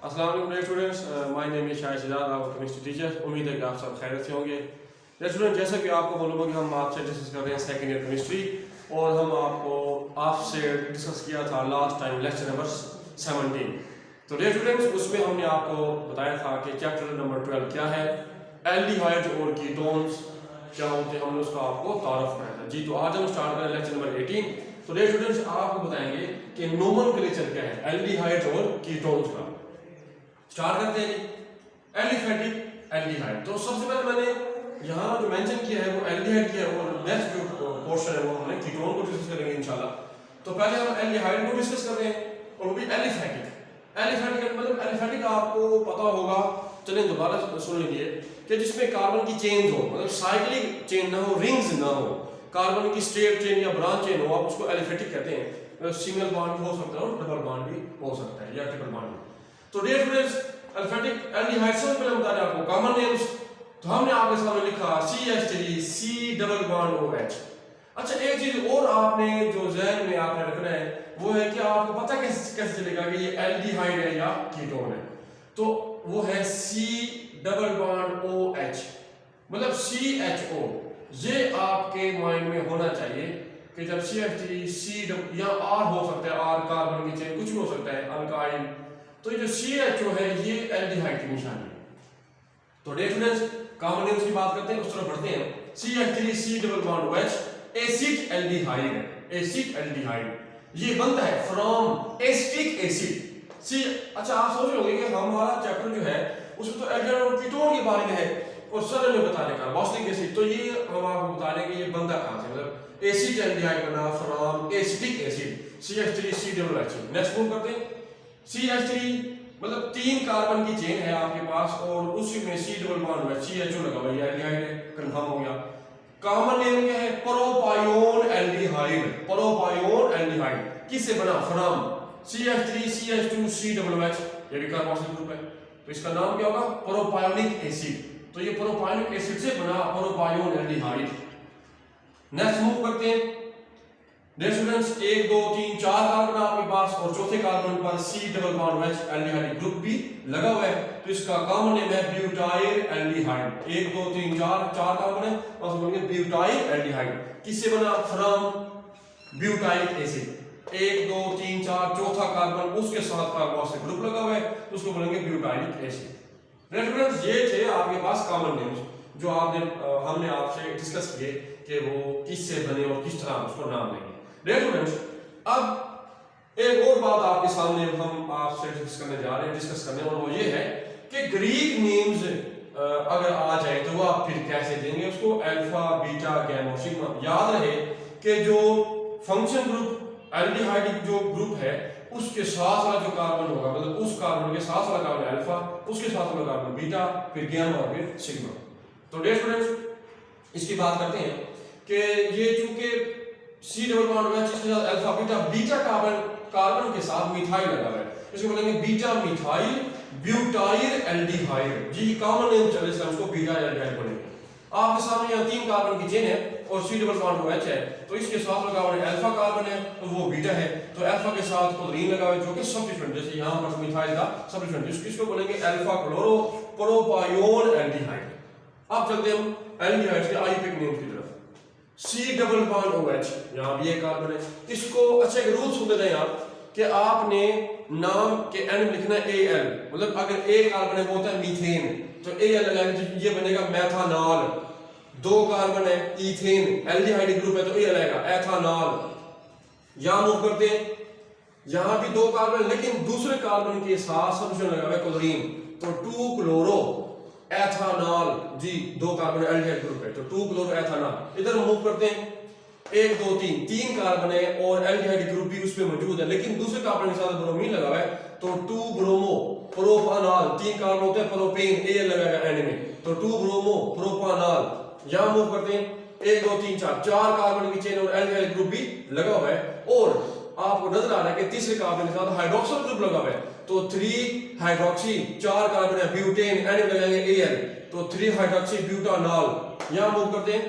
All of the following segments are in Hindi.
अस्सलाम वालेकुम students, my name is Shahid Siddharth, आपका केमिस्ट्री टीचर। उम्मीद है कि आप सब खैरियत से होंगे। स्टूडेंट, जैसा कि आपको मालूम है कि हम आपसे डिस्कस कर रहे हैं सेकंड ईयर केमिस्ट्री, और हम आपसे डिस्कस किया था लास्ट टाइम लेक्चर नंबर 17। तो डियर स्टूडेंट्स, उसमें हमने आपको बताया था कि चैप्टर नंबर 12 क्या है, एल्डिहाइड और कीटोन्स क्या होते हैं, हमने उसका आपको तारुफ कराया था। जी, तो आज हम स्टार्ट करें लेक्चर नंबर 18। तो डियर स्टूडेंट्स, आपको बताएंगे कि नोमेनक्लेचर क्या है एल्डिहाइड और कीटोन्स का। स्टार्ट करते हैं जी। एलिफेटिक एल्डिहाइड, तो सबसे पहले मैंने यहाँ जो मेंशन किया है वो एल्डिहाइड किया है, और नेक्स्ट जो पोर्शन है वो हमने कीटोन को डिस्कस करेंगे इंशाल्लाह। तो पहले हम एल्डिहाइड को डिस्कस कर रहे हैं, और वो भी एलिफेटिक। एलिफेटिक मतलब एलिफेटिक आपको पता होगा, चलिए दोबारा सुन लीजिए, कि जिसमें कार्बन की चेन हो, मतलब साइक्लिक चेन ना हो, रिंग्स ना हो, कार्बन की स्ट्रेट चेन या ब्रांच चेन हो, आप उसको एलिफेटिक कहते हैं। सिंगल बॉन्ड भी हो सकता है और डबल बॉन्ड भी हो सकता है, या ट्रिपल बॉन्ड भी। तो डियर स्टूडेंट्स, एलिफेटिक एल्डिहाइड सबसे पहले बता दें आपको कॉमन नेम्स। तो हमने आपके सामने लिखा CH3 C double bond OH। अच्छा, एक चीज और आपने जो ज़हन में आपने रखना है वो है कि आपको पता कैसे चलेगा कि ये एल्डिहाइड है या कीटोन है। तो वो है C डबल बॉन्ड OH, मतलब CHO। ये आपके माइंड में होना चाहिए कि जब CH3 C या R हो सकता है, R कार्बन की चेन, कुछ भी हो सकता है, अल्काइल, तो ये जो CHO है ये एल्डिहाइड की निशानी है। तो डियर स्टूडेंट्स, कॉमन नेम्स की बात करते हैं, उस तरफ बढ़ते हैं। CH3 C double bond OH acid aldehyde है। एसिड एल्डिहाइड ये बनता है फ्रॉम एसिटिक एसिड सी। अच्छा, आप सोच रहे कि हमारा चैप्टर जो है उसमें तो एल्डिहाइड और कीटोन के बारे में है, और सर ने बता दें कार्बोक्सिलिक एसिड, तो ये हम आपको बता दें कि ये बनता कहां से, मतलब एसिड एल्डिहाइड बना from acetic acid CH3 C double OH। Next move करते हैं। CH3 मतलब 3 कार्बन की चेन है आपके पास, और उसी में C डबल बॉन्ड है, CHO लगा हुआ है, एल्डिहाइड है, कंफर्म हो गया। कॉमन नेम क्या है, प्रोपायोन एल्डिहाइड। प्रोपायोन एल्डिहाइड किससे बना, from CH3 CH2 C double OH, ये भी कार्बोक्सिलिक ग्रुप है, तो इसका नाम क्या होगा, प्रोपायोनिक एसिड। तो ये प्रोपायोनिक एसिड से बना प्रोपायोन एल्डिहाइड। नेक्स्ट मूव करते हैं। डियर स्टूडेंट्स, 1 2 3 4 कार्बन आपके पास, और चौथे कार्बन पर C double bond OH aldehyde group भी लगा हुआ है, तो इसका कॉमन नेम है ब्यूटाइल एल्डिहाइड। 1 2 3 4 कार्बन है, और बोलेंगे ब्यूटाइल एल्डिहाइड। किससे बना, फ्रॉम ब्यूटाइलिक एसिड। 1 2 3 4 चौथा कार्बन, उसके साथ कार्बोक्सिलिक ग्रुप लगा हुआ है, तो उसको बोलेंगे ब्यूटाइलिक एसिड। डियर स्टूडेंट्स, ये थे आपके पास कॉमन नेम्स जो हमने आपसे डिस्कस किए कि वो किससे बने और किस तरह उसको नाम देंगे। डियर स्टूडेंट्स, अब एक और बात आपके सामने हम आपसे डिस्कस करने, और वो ये है कि ग्रीक नेम्स अगर आ जाए तो वो आप फिर कैसे देंगे उसको, अल्फा बीटा गैमा सिग्मा। याद रहे कि जो फंक्शन ग्रुप एल्डिहाइड जो ग्रुप है उसके साथ वाला जो कार्बन होगा, मतलब उस कार्बन के साथ वाला कार्बन अल्फा, उसके साथ वाला कार्बन बीटा, फिर गैमा और फिर सिग्मा। तो डियर स्टूडेंट्स, इसकी बात करते हैं कि ये चूंकि C डबल बॉन्ड OH इसके साथ अल्फा बीटा कार्बन के साथ मिथाइल लगा है, इसको बोलेंगे बीटा मिथाइल ब्यूटाइल एल्डिहाइड। जी, कॉमन नेम चले इसको बीटा एल्डिहाइड बोलेंगे। आपके सामने यहाँ 3 कार्बन की चेन है और C डबल बॉन्ड OH है, तो इसके साथ लगा हुआ है अल्फा कार्बन है, तो वो बीटा है, तो अल्फा के साथ क्लोरीन लगा हुआ है जो कि सब्स्टिट्यूएंट, जैसे यहाँ पर मिथाइल का सब्स्टिट्यूएंट, इसको बोलेंगे अल्फा क्लोरो प्रोपायोन एल्डिहाइड। अब चलते हम एल्डिहाइड के आईयूपीएक नेम की तरफ। C डबल बॉन्ड OH, यहाँ भी एक कार्बन है, इसको अच्छा एक रूल सुन लेते हैं आप कि आपने नाम के एंड में लिखना है AL, मतलब अगर एक कार्बन है वो होता है मीथेन, तो AL लगाएंगे तो ये बनेगा मेथानॉल। 2 कार्बन है, इथेन एल्डिहाइड ग्रुप है, तो AL आएगा एथानॉल। यहां मूव करते हैं, यहां भी 2 कार्बन, लेकिन दूसरे कार्बन के साथ सब्स्टिट्यूएंट लगा हुआ है क्लोरीन, तो 2 क्लोरो एथानॉल। जी, 2 कार्बन एल्डिहाइड ग्रुप है, तो 2 क्लोरो एथानॉल। इधर मूव करते हैं, 1 2 3 कार्बन है और एल्डिहाइड ग्रुप भी उसमें मौजूद है, लेकिन दूसरे कार्बन के साथ ब्रोमीन लगा हुआ है, तो 2 ब्रोमो प्रोपानॉल। 3 कार्बन होते हैं प्रोपेन, AL लगाएगा एंड में, तो 2 ब्रोमो प्रोपानॉल। यहां मूव करते हैं, 1 2 3 4 कार्बन की चेन और एल्डिहाइड ग्रुप भी लगा हुआ है, और आपको नजर आ रहा है कि तीसरे कार्बन के साथ हाइड्रोक्सिल ग्रुप लगा हुआ है, तो 3 हाइड्रोक्सी। 4 कार्बन है ब्यूटेन, एंड में लगाएंगे AL, तो 3 हाइड्रोक्सी ब्यूटानॉल। यहां मूव करते हैं,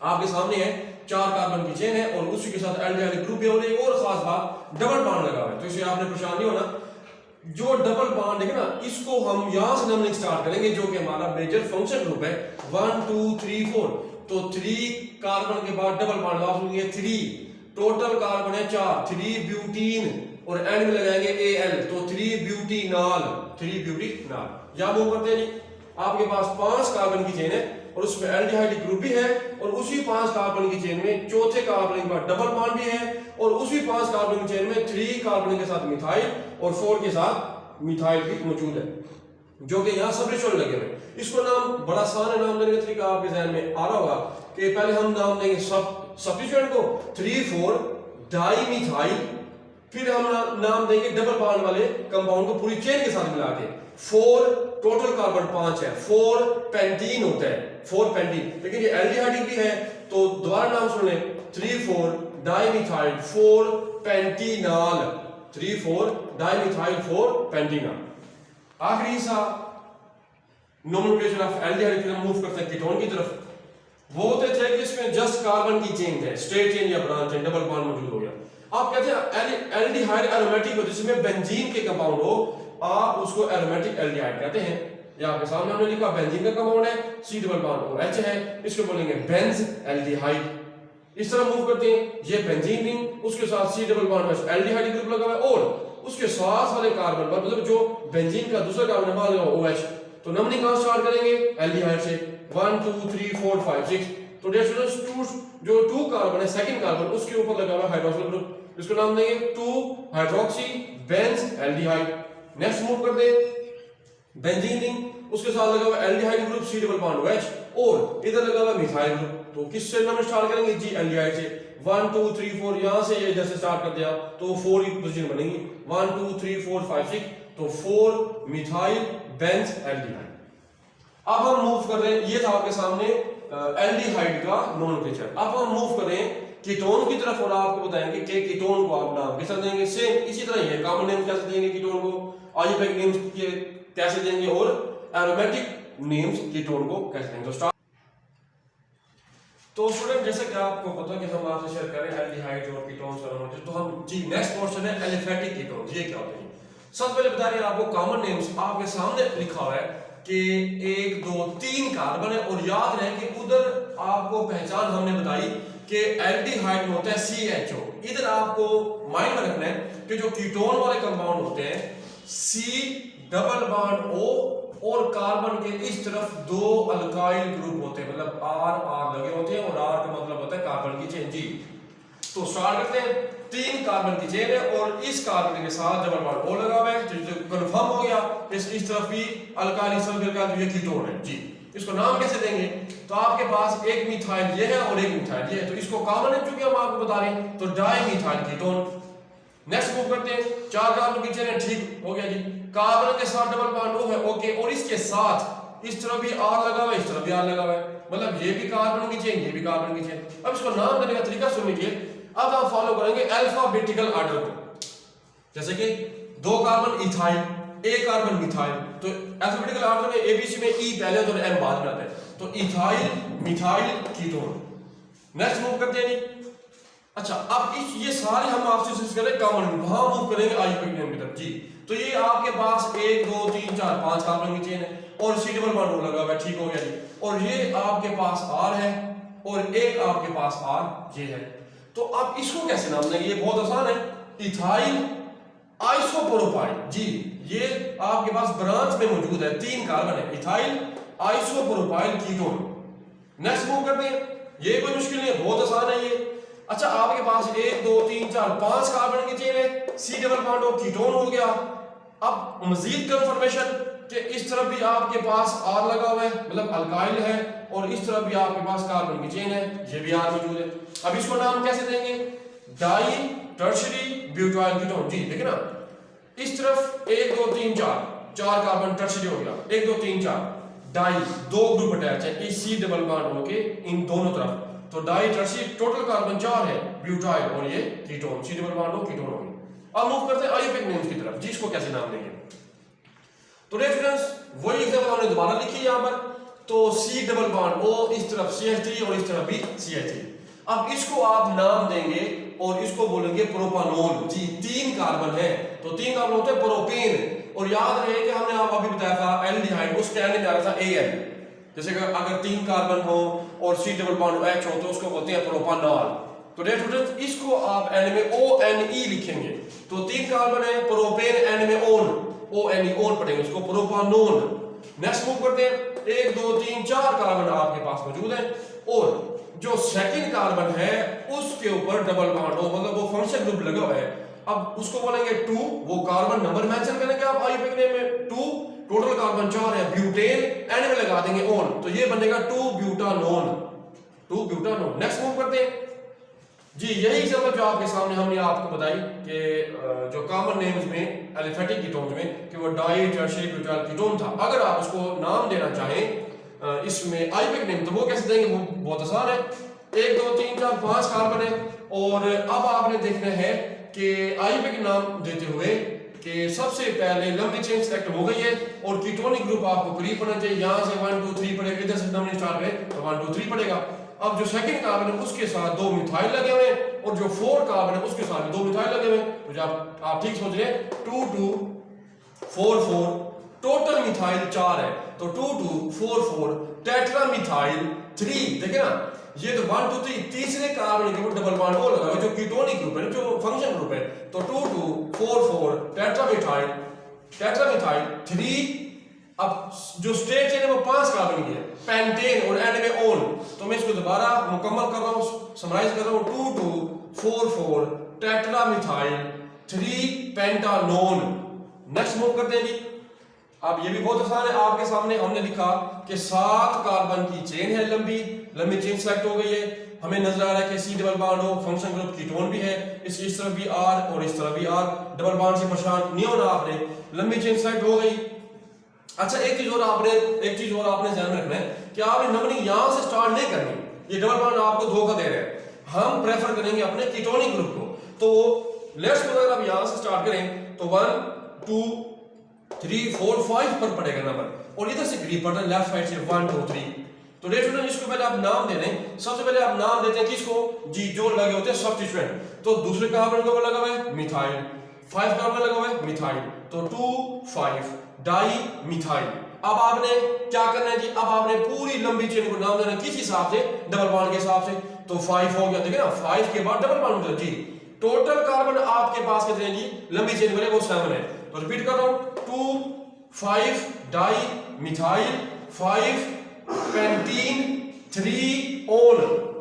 आपके सामने है 4 कार्बन की चेन है और उसी के साथ एल्डिहाइड ग्रुप है, और एक और खास बात डबल बॉन्ड लगा हुआ है, तो इसे आपने परेशान नहीं होना। जो डबल बॉन्ड बॉन्ड देखें ना, इसको हम यहाँ से नंबरिंग स्टार्ट करेंगे जो कि हमारा मेजर फंक्शन ग्रुप है 1 2 3 4। तो 3 कार्बन के बाद डबल बॉन्ड लास्ट होंगे 3, टोटल कार्बन है 4, 3 ब्यूटीन और एंड में लगाएंगे Al, तो 3 ब्यूटीनॉल, 3 ब्यूटीनॉल। या मूव करते हैं जी, आपके पास 5 कार्बन की चेन है और उसमें एल्डिहाइड ग्रुप भी है और उसी 5 कार्बन की चेन में चौथे कार्बन के बाद डबल बॉन्ड भी है और उसी 5 कार्बन की चेन में 3 कार्बन के साथ मिथाइल और 4 के साथ मिथाइल भी मौजूद है जो कि यहाँ सब रिचुअल लगे हुए। इसको नाम बड़ा आसान है, नाम देने का तरीका आपके ज़हन में आ रहा होगा कि पहले हम नाम देंगे सब्स्टिट्यूएंट को 3,4 डाई मिथाइल, फिर हम नाम देंगे डबल बॉन्ड वाले कंपाउंड को पूरी चेन के साथ मिला के 4, टोटल कार्बन 5 है, 4 पेंटीन होता है, 4 पेंटीन। लेकिन ये एल्डिहाइड भी है तो दोबारा नाम सुन लें 3,4 डाइमिथाइल 4 पेंटीनॉल, 3,4 डाइमिथाइल 4 पेंटीनॉल। आखिरी हिस्सा नोमेनक्लेचर ऑफ एल्डिहाइड की तरफ मूव करते हैं कीटोन की तरफ। वो होते थे कि इसमें जस्ट कार्बन की चेन है, स्ट्रेट चेन या ब्रांच चेन, डबल बॉन्ड मौजूद हो गया। आप कहते हैं एल्डिहाइड एरोमेटिक हो, जिसमें बेंजीन के कंपाउंड हो, आप उसको एरोमेटिक एल्डिहाइड कहते हैं। या आपके सामने हमने लिखा बेंजीन का कंपाउंड है, C डबल बॉन्ड OH है, इसको बोलेंगे बेंज एल्डिहाइड। इस तरह मूव करते हैं, ये बेंजीन रिंग, उसके साथ C डबल बॉन्ड में एल्डिहाइड ग्रुप लगा हुआ है और उसके साथ वाले कार्बन पर मतलब जो बेंजीन का दूसरा कार्बन है वहां लगा OH। तो नंबरिंग कहां स्टार्ट करेंगे? एल्डिहाइड से 1 2 3 4 5 6। तो डियर स्टूडेंट्स, जो 2 कार्बन है सेकंड कार्बन, उसके ऊपर लगा हुआ हाइड्रोक्सिल ग्रुप, इसको नाम देंगे 2 hydroxy Benz aldehyde. Next move करते हैं बेंजीन रिंग, उसके साथ लगा हुआ aldehyde group C double bond OH और इधर लगा हुआ मिथाइल ग्रुप। तो किससे नंबर स्टार्ट करेंगे जी? एल्डिहाइड से 1 2 3 4। यहां से ये जैसे स्टार्ट कर दिया तो 4 की पोजीशन बनेगी 1 2 3 4 5 6। तो 4 मिथाइल बेंज एल्डिहाइड। अब हम मूव कर रहे हैं, ये था आपके सामने एल्डिहाइड का नोमेनक्लेचर। अब हम मूव कर रहे हैं कीटोन की तरफ और आपको बताएंगे कि कीटोन को आप नाम कैसे देंगे। सेम इसी तरह ही है, कॉमन नेम कैसे देंगे कीटोन को, आइयूपैक नेम्स कैसे देंगे और एरोमेटिक नेम्स कीटोन को कैसे देंगे। तो स्टूडेंट, जैसे कि आपको पता है कि हम आपसे शेयर करें एल्डिहाइड और कीटोन्स का नोमेनक्लेचर, तो हम जी नेक्स्ट पोर्शन है एलिफेटिक कीटोन्स। ये क्या होते हैं? सबसे पहले बता रहे हैं आपको कॉमन नेम्स आपके सामने लिखा हुआ है कि 1 2 3 कार्बन है और याद रहे कि उधर आपको पहचान हमने बताई कि एल्डिहाइड में होता है CHO। इधर आपको माइंड में रखना है कि जो कीटोन वाले कंपाउंड होते हैं C डबल बॉन्ड O और कार्बन के इस तरफ 2 अल्काइल ग्रुप होते हैं, मतलब R लगे होते हैं और R का मतलब होता है कार्बन की चेन। जी तो स्टार्ट करते हैं, 3 कार्बन की चेन है और इस कार्बन के साथ डबल बॉन्ड O लगा हुआ है, तो कंफर्म हो गया इस तरफ भी अल्काइल, इस तरफ भी अल्काइल, ये कीटोन है। जी इसको नाम कैसे देंगे? तो आपके पास एक मिथाइल ये है और एक मिथाइल ये है, तो इसको कॉमन है क्योंकि हम आपको बता रहे हैं, तो डाइमिथाइल कीटोन। नेक्स्ट मूव करते हैं, 4 कार्बन की चेन है, ठीक हो गया जी। कार्बन के साथ डबल बॉन्ड O है, ओके, और इसके साथ इस तरफ भी R लगा हुआ है, इस तरफ भी R लगा हुआ है, मतलब ये भी कार्बन की चेन, ये भी कार्बन की चेन। अब इसको नाम देने का तरीका सुन लीजिए। अब हम फॉलो करेंगे अल्फाबेटिकल ऑर्डर को, जैसे कि 2 कार्बन इथाइल, 1 कार्बन मिथाइल, तो अल्फाबेटिकल ऑर्डर में ABC में E पहले तो M बाद में आता है, तो ethyl methyl ketone. Next move करते हैं जी। अच्छा, अब ये सारे हम आपसे डिस्कस करें कॉमन, वहां मूव करेंगे आइयूपैक नेम की तरफ। जी तो ये आपके पास 1 2 3 4 5 कार्बन की चेन है और C डबल बॉन्ड लगा हुआ है, ठीक हो गया जी। और ये आपके पास R है और एक आपके पास R ये है। तो अब इसको कैसे नाम देंगे? ये बहुत आसान है, इथाइल आइसोप्रोपाइल। जी ये आपके पास ब्रांच में मौजूद है, 3 कार्बन है, ethyl isopropyl ketone. Next move करते हैं, ये कोई मुश्किल नहीं है, बहुत आसान है ये। अच्छा, आपके पास 1 2 3 4 5 कार्बन की चेन है, C double bond O ketone हो गया। अब मजीद कंफर्मेशन कि इस तरफ भी आपके पास R लगा हुआ है, मतलब अल्काइल है, और इस तरफ भी आपके पास कार्बन की चेन है, ये भी R मौजूद है। अब इसको नाम कैसे देंगे? Di tertiary butyl ketone. जी देखिए ना, इस तरफ 1 2 3 4 कार्बन टर्शियरी हो गया, 1 2 3 4 डाई, 2 ग्रुप अटैच है इस C डबल बॉन्ड O के इन दोनों तरफ, तो डाई टर्शियरी, टोटल कार्बन 4 है, ब्यूटाइल और ये ketone, C double bond O ketone हो गया। अब मूव करते हैं आइयूपैक नेम्स की तरफ, जिसको कैसे नाम देंगे। तो रेफरेंस वही एग्जांपल हमने दोबारा लिखी यहां पर, तो C डबल बॉन्ड O इस तरफ CH3 और इस तरफ भी CH3। अब इसको आप नाम देंगे और इसको बोलेंगे प्रोपानोल। जी 3 कार्बन है, तो 3 कार्बन होते हैं प्रोपेन, और याद रहे कि हमने आप अभी बताया था एल्डिहाइड, उसके एंड में आ रहा था AN। जैसे कि अगर 3 कार्बन हो और C डबल बॉन्ड H हो तो उसको बोलते हैं प्रोपानॉल। तो डियर स्टूडेंट्स इसको आप एंड में ONE लिखेंगे। तो 3 कार्बन है, प्रोपेन एंड में ओन, ONE ओन पढ़ेंगे उसको, प्रोपानोन। नेक्स्ट मूव करते हैं, 1 2 3 4 कार्बन आपके पास मौजूद है और जो सेकंड कार्बन है उसके ऊपर डबल बॉन्ड हो, मतलब वो फंक्शन ग्रुप लगा हुआ है। अब उसको बोलेंगे 2, वो कार्बन नंबर मेंशन करेंगे आप आईयूपीएक नेम में 2, टोटल कार्बन 4 है, ब्यूटेन एंड में लगा देंगे ऑन, तो ये बनेगा 2 ब्यूटानोन, 2 ब्यूटानोन। नेक्स्ट मूव करते हैं जी, यही एग्जांपल जो आपके सामने हमने आपको बताई कि जो कॉमन नेम्स में एलिफेटिक कीटोन्स में कि वो डाई टर्शियरी ब्यूटाइल कीटोन था, अगर आप उसको नाम देना चाहें इसमें आईयूपीएक नेम तो वो कैसे देंगे, वो बहुत आसान है। 1 2 3 4 5 कार्बन है और अब आपने देखना है कि आईयूपीएक नाम देते हुए कि सबसे पहले लंबी चेन सेलेक्ट हो गई है और कीटोनिक ग्रुप आपको करीब पढ़ना चाहिए। यहां से 1 2 3 पढ़ेगा, इधर से नंबर स्टार्ट करें तो 1 2 3 पढ़ेगा। अब जो सेकंड कार्बन है उसके साथ 2 मिथाइल लगे हुए हैं और जो 4 कार्बन है उसके साथ 2 मिथाइल लगे हुए हैं। तो जब आप ठीक सोच रहे हैं 2 2 4 4 टोटल मिथाइल 4 है, तो 2 2 4 4 टेट्रा मिथाइल 3। देखिए ना, ये तो 1 2 3 तीसरे कार्बन के ऊपर डबल बॉन्ड और लगा हुआ है जो कीटोनिक ग्रुप है, जो फंक्शन ग्रुप है। तो 2 2 4 4 टेट्रा मिथाइल 3। अब जो स्टेट चेन है वो 5 कार्बन की है, पेंटेन और एंड में ओन। तो मैं इसको दोबारा मुकम्मल कर रहा हूं, समराइज कर रहा हूं, 2 2 4 4 tetra methyl 3 pentanone. Next move करते हैं जी। अब ये भी बहुत आसान है, आपके सामने हमने लिखा कि 7 कार्बन की चेन है, लंबी चेन सेलेक्ट हो गई है। हमें नजर आ रहा है कि C डबल बॉन्ड हो, फंक्शन ग्रुप कीटोन भी है, इस तरफ भी R और इस तरफ भी R, डबल बॉन्ड से परेशान नहीं होना आपने, लंबी चेन सेलेक्ट हो गई। अच्छा, एक चीज और आपने ध्यान में रखना है कि आपने नंबरिंग यहां से स्टार्ट नहीं करनी, ये डबल बॉन्ड आपको धोखा दे रहे हैं। हम प्रेफर करेंगे अपने कीटोनिक ग्रुप को। तो लेट्स सपोज अगर आप यहां से स्टार्ट करें तो 1 2 3 4 5 पर पड़ेगा नंबर और इधर से करीब पड़ता है लेफ्ट साइड से 1 2 3। तो डेयर स्टूडेंट इसको पहले आप नाम दे दें। सबसे पहले आप नाम देते हैं किसको, जी जो लगे होते हैं सब्स्टिट्यूएंट। तो दूसरे कार्बन के ऊपर लगा हुआ है मिथाइल, 5 कार्बन लगा हुआ है मिथाइल, तो 2 5 डाई मिथाइल। अब आपने क्या करना है जी, अब आपने पूरी लंबी चेन को नाम देना है किस हिसाब से, डबल बॉन्ड के हिसाब से। तो 5 हो गया, देखिए ना 5 के बाद डबल बॉन्ड जी। टोटल कार्बन आपके पास कितने हैं जी, लंबी चेन बने वो 7 है। तो रिपीट कर रहा हूं, 2 5 di methyl 5 pentene 3 one.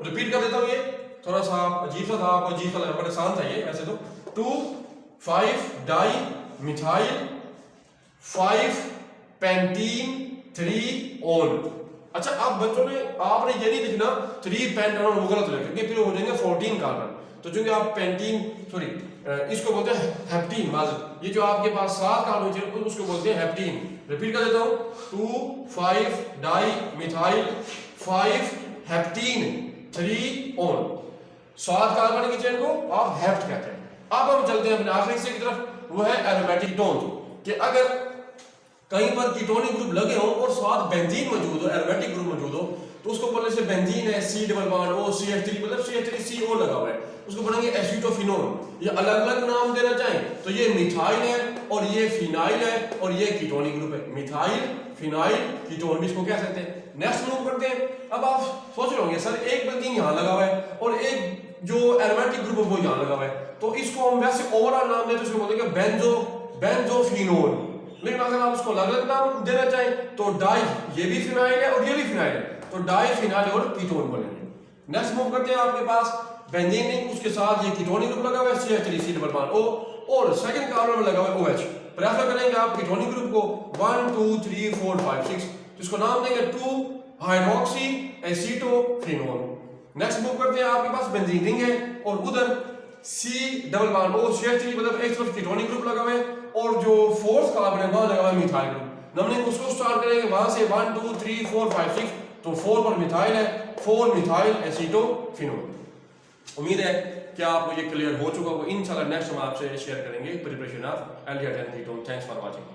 Repeat कर देता हूं, ये थोड़ा सा अजीब सा था, आपको अजीब सा लगा, बड़ा आसान था ये वैसे तो। 2 5 डाई मिथाइल 5 पेंटीन 3 ओन। अच्छा, अब बच्चों ने आपने ये नहीं लिखना 3 पेंटानोन, वो गलत हो जाएगा क्योंकि फिर हो जाएंगे 14 कार्बन। तो चूंकि आप इसको बोलते हैं हेप्टीन, ये जो आपके पास 7 कार्बन है उसको बोलते हैं हेप्टीन। रिपीट कर देता हूं, 2 5 डाई मिथाइल 5 हेप्टीन 3 ओन। 7 कार्बन की चेन को आप हेप्ट कहते हैं। अब हम चलते हैं अपने आखिरी हिस्से की तरफ, वो है एरोमेटिक कीटोन। कि अगर कहीं पर कीटोनिक ग्रुप लगे हों और साथ बेंजीन मौजूद हो, एरोमेटिक ग्रुप मौजूद हो, तो उसको बोलने से बेंजीन है, C double bond O CH3, मतलब CH3CO लगा हुआ है, उसको बोलेंगे एसीटोफिनोन। ये अलग अलग नाम देना चाहें तो ये मिथाइल है और ये फिनाइल है और ये कीटोनिक ग्रुप है, मिथाइल फिनाइल कीटोन भी इसको कह सकते हैं। नेक्स्ट मूव करते हैं। अब आप सोच रहे होंगे सर एक बेंजीन यहाँ लगा हुआ है और एक जो एरोमेटिक ग्रुप है वो यहाँ लगा हुआ है, तो इसको हम वैसे ओवरऑल नाम देते हैं, उसको बोलेंगे बेंजोफिनोन। लेकिन अगर आप उसको अलग अलग नाम देना चाहें तो डाई, ये भी फिनाइल है और ये भी फिनाइल है, तो डाई फिनाइल और कीटोन बोलेंगे। नेक्स्ट मूव करते हैं, आपके पास बेंजीन है, उसके साथ ये कीटोनिक ग्रुप लगा हुआ है CH3 डबल बॉन्ड O और सेकंड कार्बन में लगा हुआ है OH। प्रेफर करेंगे आप कीटोनिक ग्रुप को 1 2 3 4 5 6, तो इसको नाम देंगे 2 हाइड्रोक्सी एसीटोफिनोन। नेक्स्ट मूव करते हैं, आपके पास बेंजीन रिंग है और उधर C double bond O CH3, मतलब एक तरफ कीटोनिक ग्रुप लगा हुआ है और जो फोर्थ कार्बन है वहां लगा हुआ है मिथाइल ग्रुप। हमने उसको स्टार्ट करेंगे वहां से 1 2 3 4 5 6, तो 4 पर मिथाइल है, 4 मिथाइल एसीटोफिनोन। उम्मीद है कि आपको ये क्लियर हो चुका होगा। इंशाल्लाह नेक्स्ट हम आपसे शेयर करेंगे preparation of aldehyde and ketone. Thanks for watching.